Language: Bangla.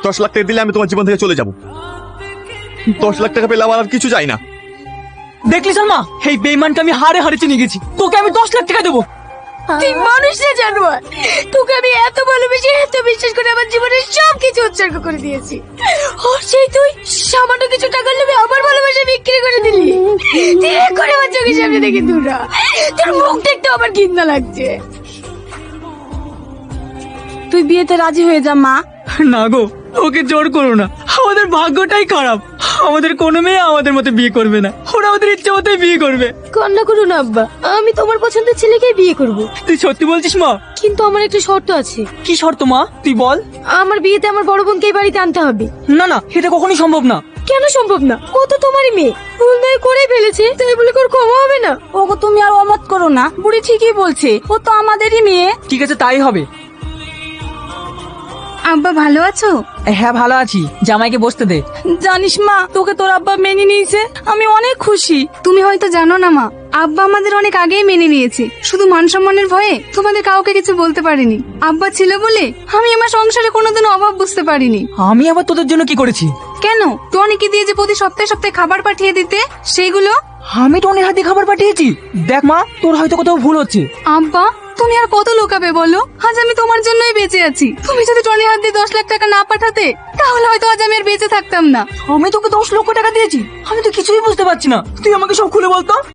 10 লাখ টাকা দিলে আমি তোমার জীবন থেকে চলে যাব। 10 লাখ টাকা পেলে আমার আর কিছু চাই না। দেখলি সালমা, এই বেঈমানকে আমি হারে হারে চিনে গেছি। তোকে আমি 10 লাখ টাকা দেবো। তুই মানুষ না জানোয়ার, তোকে আমি এত ভালোবেসে এত বিশ্বাস করে আমার জীবনের সব কিছু উৎসর্গ করে দিয়েছি, আর সেই তুই সামান্য কিছু টাকার লোভে আমার ভালোবাসা বিক্রি করে দিলি। তুই করে আমার চোখের সামনে দেখে দূরা, তোর মুখ দেখতে আমার ঘৃণা লাগছে। তুই বিয়েতে রাজি হয়ে যা মা। না গো, ওকে জোর করো না। আমাদের ভাগ্যটাই খারাপ। আমাদের কোনো মেয়ে আমাদের মতো বিয়ে করবে না। ওরা আমাদের ইচ্ছে মতোই বিয়ে করবে। কান্না করো না আব্বা, আমি তোমার পছন্দের ছেলেকে বিয়ে করব, তুই সত্যি বলছিস মা? কিন্তু আমার একটা শর্ত আছে। কি শর্ত মা, তুই বল। আমার বিয়েতে আমার বড় বোনকে এই বাড়িতে আনতে হবে। না না, এটা কখনোই সম্ভব না। কেন সম্ভব না? ও তো তোমারই মেয়ে, ভুল নয় করেই ফেলেছে, তাই বলে ওর ক্ষমা হবে না? ওগো তুমি আর অমত করো না, বুড়ি ঠিকই বলছে, ও তো আমাদেরই মেয়ে। ঠিক আছে, তাই হবে। আব্বা ভালো আছো? হ্যাঁ ভালো আছি, জামাইকে বসতে দে। জানিস মা, তোকে তোর আব্বা মেনে নিয়েছে, আমি অনেক খুশি। তুমি হয়তো জানো না মা, আব্বা আমাদের অনেক আগেই মেনে নিয়েছে, শুধু মান সম্মানের ভয়ে তোমাদের কাউকে কিছু বলতে পারিনি। আব্বা ছিল বলে আমি আমার সংসারে কোনোদিনও অভাব বুঝতে পারিনি। আমি আবার তোদের জন্য কি করেছি? কেন, টনিকে দিয়ে যে প্রতি সপ্তাহে সপ্তাহে খাবার পাঠিয়ে দিতে, সেইগুলো? আমি টনির হাতে খাবার পাঠিয়েছি? দেখ মা, তোর হয়তো কোথাও ভুল হচ্ছে। আব্বা তুমি আর কত লোকাবে বলো, আজ আমি তোমার জন্যই বেঁচে আছি। তুমি যদি টনির হাত দিয়ে 10 লাখ টাকা না পাঠাতে, তাহলে হয়তো আজ আমি আর বেঁচে থাকতাম না। আমি তোকে 10 লক্ষ টাকা দিয়েছি, আমি তো কিছুই বুঝতে পারছি না। তুই আমাকে সব খুলে বলতো।